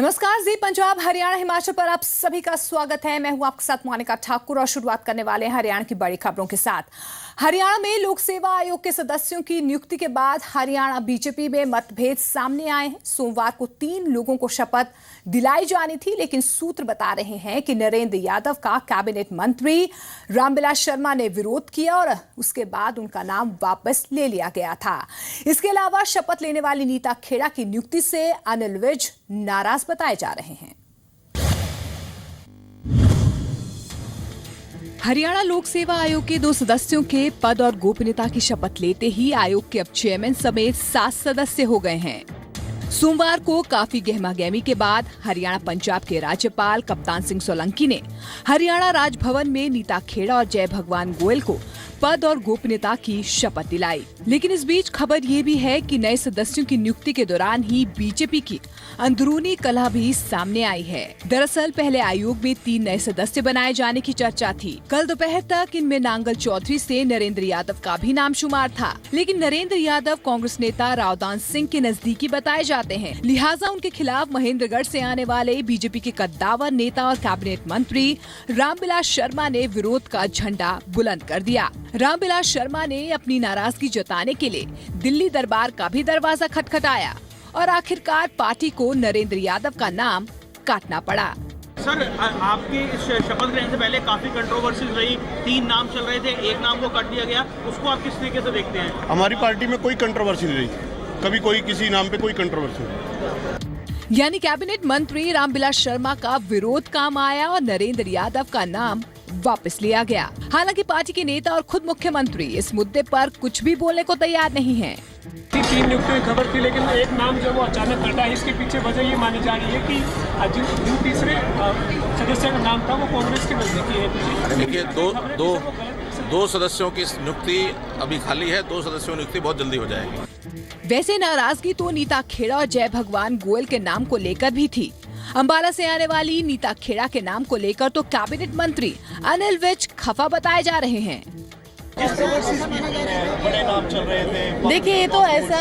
नमस्कार, जी पंजाब हरियाणा हिमाचल पर आप सभी का स्वागत है। मैं हूं आपके साथ मोनिका ठाकुर और शुरुआत करने वाले हैं हरियाणा की बड़ी खबरों के साथ। हरियाणा में लोक सेवा आयोग के सदस्यों की नियुक्ति के बाद हरियाणा बीजेपी में मतभेद सामने आए हैं। सोमवार को 3 लोगों को शपथ दिलाई जानी थी, लेकिन सूत्र बता रहे हैं कि नरेंद्र यादव का कैबिनेट मंत्री रामविलास शर्मा ने विरोध किया और उसके बाद उनका नाम वापस ले लिया गया था। इसके अलावा शपथ लेने वाली नीता खेड़ा की नियुक्ति से अनिल विज नाराज बताए जा रहे हैं। हरियाणा लोक सेवा आयोग के 2 सदस्यों के पद और गोपनीयता की शपथ लेते ही आयोग के अब चेयरमैन समेत 7 सदस्य हो गए हैं। सोमवार को काफी गहमागहमी के बाद हरियाणा पंजाब के राज्यपाल कप्तान सिंह सोलंकी ने हरियाणा राजभवन में नीता खेड़ा और जय भगवान गोयल को पद और गोपनीयता की शपथ दिलाई। लेकिन इस बीच खबर ये भी है कि नए सदस्यों की नियुक्ति के दौरान ही बीजेपी की अंदरूनी कलह भी सामने आई है। दरअसल पहले आयोग में 3 नए सदस्य बनाए जाने की चर्चा थी। कल दोपहर तक इनमें नांगल चौधरी से नरेंद्र यादव का भी नाम शुमार था, लेकिन नरेंद्र यादव कांग्रेस नेता रावदान सिंह के नजदीकी बताए जाते हैं, लिहाजा उनके खिलाफ महेंद्रगढ़ से आने वाले बीजेपी के कद्दावर नेता और कैबिनेट मंत्री रामविलास शर्मा ने विरोध का झंडा बुलंद कर दिया। रामविलास शर्मा ने अपनी नाराजगी जताने के लिए दिल्ली दरबार का भी दरवाजा खटखटाया और आखिरकार पार्टी को नरेंद्र यादव का नाम काटना पड़ा। सर, आपके शपथ ग्रहण से पहले काफी कंट्रोवर्सीज रही, 3 नाम चल रहे थे, एक नाम को काट दिया गया, उसको आप किस तरीके से देखते हैं? हमारी पार्टी में कोई कंट्रोवर्सी नहीं रही, कभी कोई किसी नाम पे कोई कंट्रोवर्सी नहीं। यानी कैबिनेट मंत्री रामविलास शर्मा का विरोध काम आया और नरेंद्र यादव का नाम वापस लिया गया। हालांकि पार्टी के नेता और खुद मुख्यमंत्री इस मुद्दे पर कुछ भी बोलने को तैयार नहीं हैं। 3 नियुक्तियों की खबर थी, लेकिन एक नाम जो वो अचानक हटा है। इसके पीछे वजह ये मानी जा रही है कि जिन तीसरे सदस्य का नाम था वो कांग्रेस के नजदीकी है। देखिए, दो सदस्यों की नियुक्ति अभी खाली है, 2 सदस्यों की नियुक्ति बहुत जल्दी हो जाएगी। वैसे नाराजगी तो नीता खेड़ा और जय भगवान गोयल के नाम को लेकर भी थी। अंबाला से आने वाली नीता खेड़ा के नाम को लेकर तो कैबिनेट मंत्री अनिल विज खफा बताए जा रहे हैं। बड़े नाम चल रहे थे। देखिए, ये तो ऐसा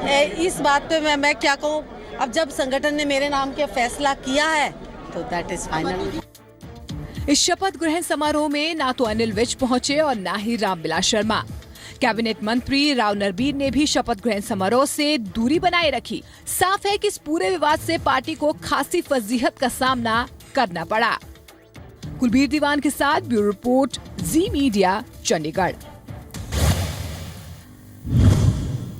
है, इस बात पे मैं क्या कहूँ। अब जब संगठन ने मेरे नाम के फैसला किया है तो दैट इज फाइनल। इस शपथ ग्रहण समारोह में ना तो अनिल विज पहुंचे और ना ही रामविलास शर्मा। कैबिनेट मंत्री राव नरबीर ने भी शपथ ग्रहण समारोह से दूरी बनाए रखी। साफ है कि इस पूरे विवाद से पार्टी को खासी फजीहत का सामना करना पड़ा। कुलबीर दीवान के साथ ब्यूरो रिपोर्ट, जी मीडिया, चंडीगढ़।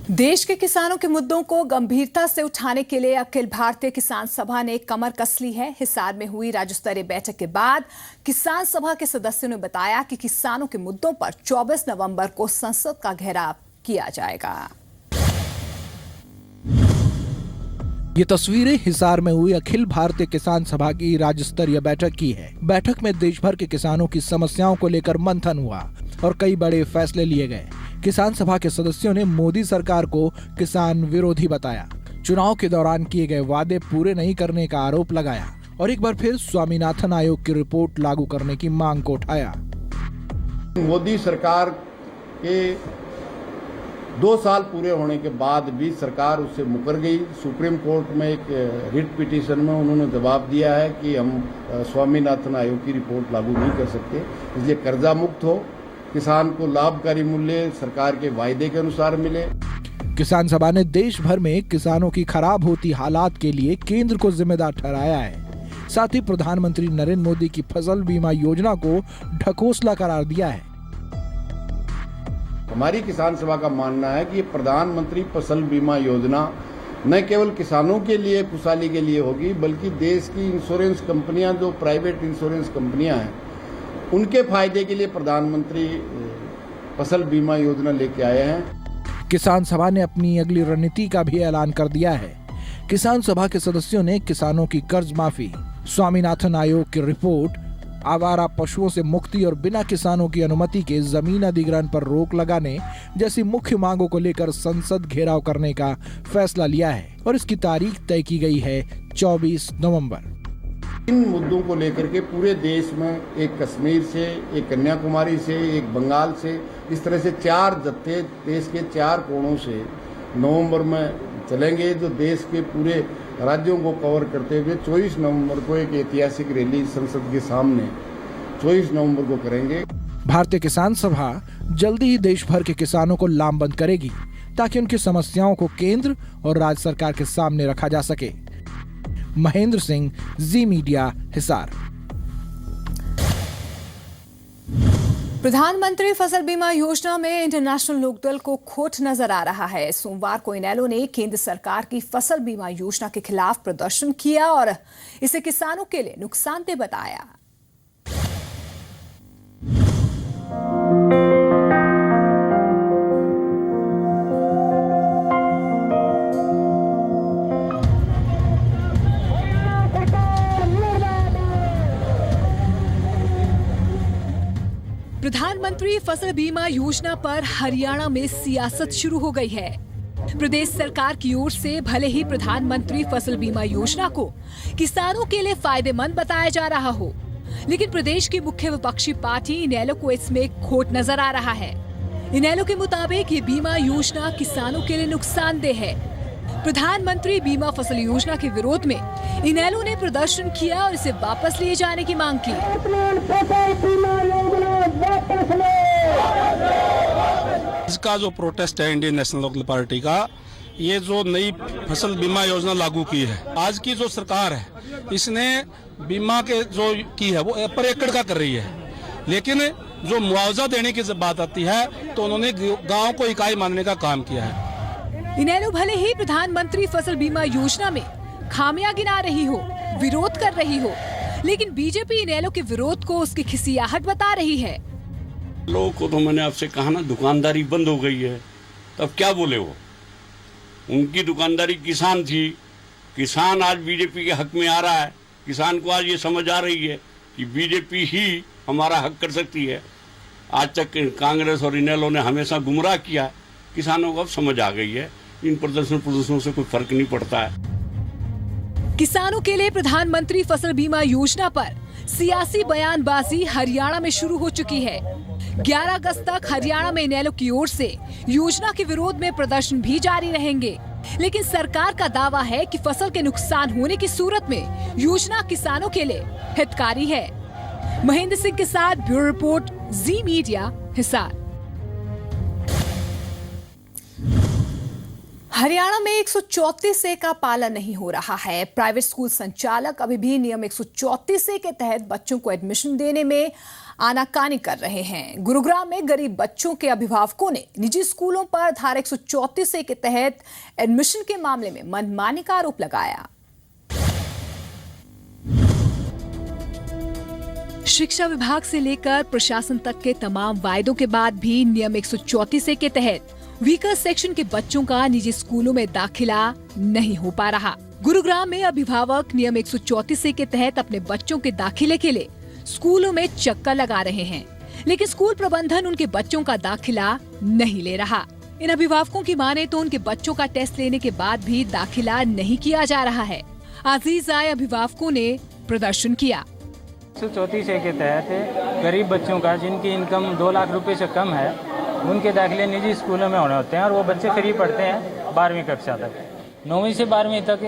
देश के किसानों के मुद्दों को गंभीरता से उठाने के लिए अखिल भारतीय किसान सभा ने कमर कस ली है। हिसार में हुई राज्य स्तरीय बैठक के बाद किसान सभा के सदस्यों ने बताया कि किसानों के मुद्दों पर 24 नवंबर को संसद का घेराव किया जाएगा। ये तस्वीरें हिसार में हुई अखिल भारतीय किसान सभा की राज्य स्तरीय बैठक की है। बैठक में देश भर के किसानों की समस्याओं को लेकर मंथन हुआ और कई बड़े फैसले लिए गए। किसान सभा के सदस्यों ने मोदी सरकार को किसान विरोधी बताया, चुनाव के दौरान किए गए वादे पूरे नहीं करने का आरोप लगाया और एक बार फिर स्वामीनाथन आयोग की रिपोर्ट लागू करने की मांग को उठाया। मोदी सरकार के 2 साल पूरे होने के बाद भी सरकार उससे मुकर गई। सुप्रीम कोर्ट में एक रिट पिटीशन में उन्होंने जवाब दिया है कि हम स्वामीनाथन आयोग की रिपोर्ट लागू नहीं कर सकते, इसलिए कर्जा मुक्त हो, किसान को लाभकारी मूल्य सरकार के वायदे के अनुसार मिले। किसान सभा ने देश भर में किसानों की खराब होती हालात के लिए केंद्र को जिम्मेदार ठहराया है। साथ ही प्रधानमंत्री नरेंद्र मोदी की फसल बीमा योजना को ढकोसला करार दिया है। हमारी किसान सभा का मानना है कि प्रधानमंत्री फसल बीमा योजना न केवल किसानों के लिए खुशहाली के लिए होगी, बल्कि देश की इंश्योरेंस कंपनियां, जो प्राइवेट इंश्योरेंस कंपनियां हैं, उनके फायदे के लिए प्रधानमंत्री फसल बीमा योजना लेके आए हैं। किसान सभा ने अपनी अगली रणनीति का भी ऐलान कर दिया है। किसान सभा के सदस्यों ने किसानों की कर्ज माफी, स्वामीनाथन आयोग की रिपोर्ट, आवारा पशुओं से मुक्ति और बिना किसानों की अनुमति के जमीन अधिग्रहण पर रोक लगाने जैसी मुख्य मांगों को लेकर संसद घेराव करने का फैसला लिया है और इसकी तारीख तय की गई है 24 नवंबर। इन मुद्दों को लेकर के पूरे देश में, एक कश्मीर से, एक कन्याकुमारी से, एक बंगाल से, इस तरह से 4 जत्थे देश के 4 कोणों से नवंबर में चलेंगे, जो देश के पूरे राज्यों को कवर करते हुए 24 नवंबर को एक ऐतिहासिक रैली संसद के सामने 24 नवंबर को करेंगे। भारतीय किसान सभा जल्दी ही देश भर के किसानों को लामबंद करेगी ताकि उनकी समस्याओं को केंद्र और राज्य सरकार के सामने रखा जा सके। महेंद्र सिंह, जी मीडिया, हिसार। प्रधानमंत्री फसल बीमा योजना में इंटरनेशनल लोकदल को खोट नजर आ रहा है। सोमवार को इनेलो ने केंद्र सरकार की फसल बीमा योजना के खिलाफ प्रदर्शन किया और इसे किसानों के लिए नुकसानदेह बताया। प्रधानमंत्री फसल बीमा योजना पर हरियाणा में सियासत शुरू हो गई है। प्रदेश सरकार की ओर से भले ही प्रधानमंत्री फसल बीमा योजना को किसानों के लिए फायदेमंद बताया जा रहा हो, लेकिन प्रदेश की मुख्य विपक्षी पार्टी इनेलो को इसमें खोट नजर आ रहा है। इनेलो के मुताबिक ये बीमा योजना किसानों के लिए नुकसानदेह है। प्रधानमंत्री बीमा फसल योजना के विरोध में इनेलो ने प्रदर्शन किया और इसे वापस लिए जाने की मांग की। इसका जो प्रोटेस्ट है इंडियन नेशनल लोकदल पार्टी का, ये जो नई फसल बीमा योजना लागू की है, आज की जो सरकार है इसने बीमा के जो की है वो पर एकड़ का कर रही है, लेकिन जो मुआवजा देने की जब बात आती है तो उन्होंने गांव को इकाई मानने का काम किया है। इनेलो भले ही प्रधानमंत्री फसल बीमा योजना में खामियां गिना रही हो, विरोध कर रही हो, लेकिन बीजेपी इनेलो के विरोध को उसकी खिसियाहट बता रही है। लोगों को तो मैंने आपसे कहा ना, दुकानदारी बंद हो गई है, तब क्या बोले वो? उनकी दुकानदारी किसान थी, किसान आज बीजेपी के हक में आ रहा है। किसान को आज ये समझ आ रही है कि बीजेपी ही हमारा हक कर सकती है। आज तक कांग्रेस और इनेलो ने हमेशा गुमराह किया, किसानों को अब समझ आ गई है। इन प्रदर्शनों से कोई फर्क नहीं पड़ता है। किसानों के लिए प्रधानमंत्री फसल बीमा योजना पर सियासी बयानबाजी हरियाणा में शुरू हो चुकी है। 11 अगस्त तक हरियाणा में इनेलो की ओर से योजना के विरोध में प्रदर्शन भी जारी रहेंगे, लेकिन सरकार का दावा है कि फसल के नुकसान होने की सूरत में योजना किसानों के लिए हितकारी है। महेंद्र सिंह के साथ ब्यूरो रिपोर्ट, जी मीडिया, हिसार। हरियाणा में 134A का पालन नहीं हो रहा है। प्राइवेट स्कूल संचालक अभी भी नियम 134A के तहत बच्चों को एडमिशन देने में आनाकानी कर रहे हैं। गुरुग्राम में गरीब बच्चों के अभिभावकों ने निजी स्कूलों पर धारा 134A के तहत एडमिशन के मामले में मनमानी का आरोप लगाया। शिक्षा विभाग से लेकर प्रशासन तक के तमाम वायदों के बाद भी नियम 134A के तहत वीकर सेक्शन के बच्चों का निजी स्कूलों में दाखिला नहीं हो पा रहा। गुरुग्राम में अभिभावक नियम 134A के तहत अपने बच्चों के दाखिले के लिए स्कूलों में चक्कर लगा रहे हैं, लेकिन स्कूल प्रबंधन उनके बच्चों का दाखिला नहीं ले रहा। इन अभिभावकों की माने तो उनके बच्चों का टेस्ट लेने के बाद भी दाखिला नहीं किया जा रहा है। अजीज आए अभिभावकों ने प्रदर्शन किया। 134A के तहत गरीब बच्चों का जिनकी इनकम 2 लाख रुपए से कम है, उनके दाखिले निजी स्कूलों में होने होते हैं और वो बच्चे फ्री पढ़ते हैं 12वीं कक्षा तक। 9वीं से 12वीं तक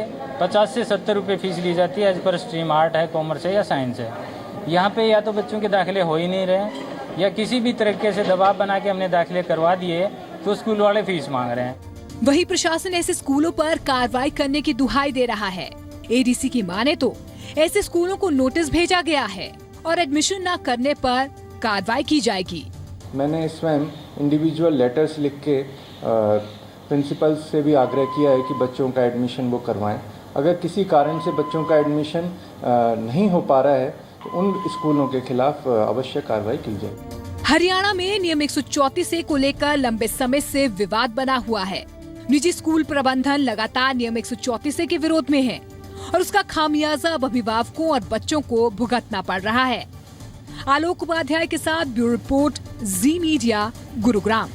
50 से 70 रुपये फीस ली जाती है, एज पर स्ट्रीम आर्ट है, कॉमर्स है या साइंस है। यहाँ पे या तो बच्चों के दाखिले हो ही नहीं रहे या किसी भी तरीके से दबाव बना के हमने दाखिले करवा दिए तो स्कूल वाले फीस मांग रहे हैं। वही प्रशासन ऐसे स्कूलों पर कार्रवाई करने की दुहाई दे रहा है। एडीसी की माने तो ऐसे स्कूलों को नोटिस भेजा गया है और एडमिशन न करने पर कार्रवाई की जाएगी। मैंने स्वयं इंडिविजुअल लेटर्स लिख के प्रिंसिपल से भी आग्रह किया है कि बच्चों का एडमिशन वो करवाएं। अगर किसी कारण से बच्चों का एडमिशन नहीं हो पा रहा है तो उन स्कूलों के खिलाफ अवश्य कार्रवाई की जाए। हरियाणा में नियम 134A को लेकर लंबे समय से विवाद बना हुआ है। निजी स्कूल प्रबंधन लगातार नियम 134A के विरोध में है और उसका खामियाजा अब अभिभावकों और बच्चों को भुगतना पड़ रहा है। आलोक उपाध्याय के साथ ब्यूरो रिपोर्ट, जी मीडिया, गुरुग्राम।